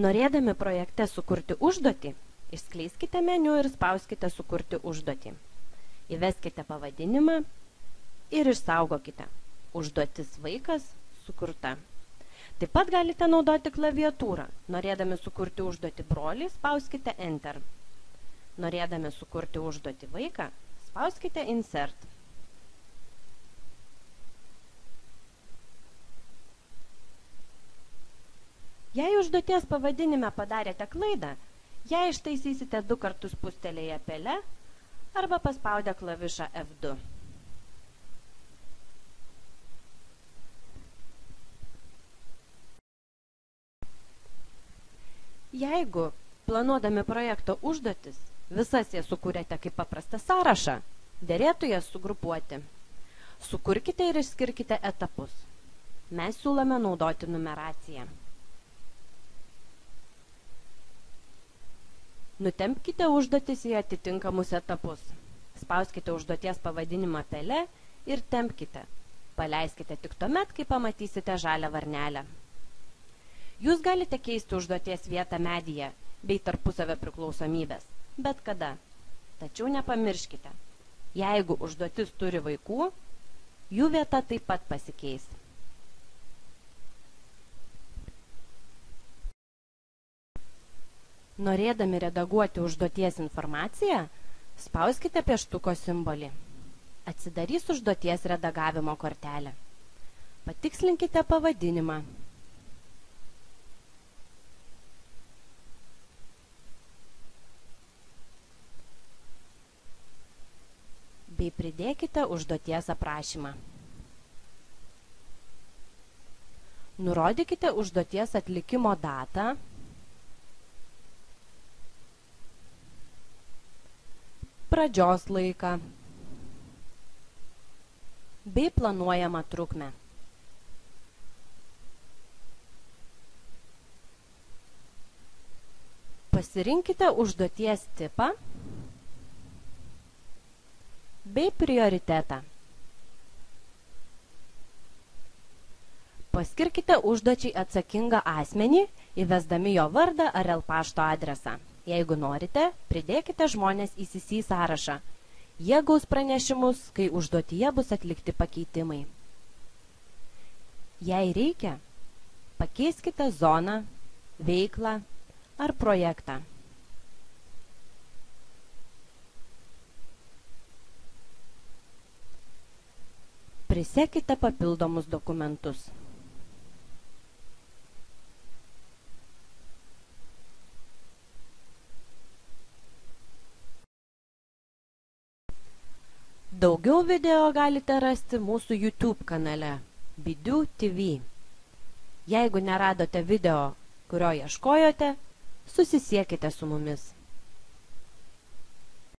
Norėdami projekte sukurti užduotį, išskleiskite meniu ir spauskite sukurti užduotį. Įveskite pavadinimą ir išsaugokite. Užduotis vaikas sukurta. Taip pat galite naudoti klaviatūrą. Norėdami sukurti užduotį brolį, spauskite Enter. Norėdami sukurti užduotį vaiką, spauskite Insert. Jei užduoties pavadinime padarėte klaidą, ją ištaisysite 2 kartus spustelėję pele arba paspaudę klavišą F2. Jeigu, planuodami projekto užduotis, visas jas sukūrėte kaip paprastą sąrašą, derėtų jas sugrupuoti. Sukurkite ir išskirkite etapus. Mes siūlome naudoti numeraciją. Nutempkite užduotis į atitinkamus etapus. Spauskite užduoties pavadinimą pele ir tempkite. Paleiskite tik tuomet, kai pamatysite žalią varnelę. Jūs galite keisti užduoties vietą medyje bei tarpusavio priklausomybės, bet kada. Tačiau nepamirškite, jeigu užduotis turi vaikų, jų vieta taip pat pasikeis. Norėdami redaguoti užduoties informaciją, spauskite pieštuko simbolį. Atsidarys užduoties redagavimo kortelė. Patikslinkite pavadinimą. Bei pridėkite užduoties aprašymą. Nurodykite užduoties atlikimo datą, pradžios laiką bei planuojamą trukmę. Pasirinkite užduoties tipą bei prioritetą. Paskirkite užduočiai atsakingą asmenį, įvesdami jo vardą ar pašto adresą. Jeigu norite, pridėkite žmonės į CC sąrašą. Jie gaus pranešimus, kai užduotyje bus atlikti pakeitimai. Jei reikia, pakeiskite zoną, veiklą ar projektą. Prisekite papildomus dokumentus. Daugiau video galite rasti mūsų YouTube kanale Bidu TV. Jeigu neradote video, kurio ieškojote, susisiekite su mumis.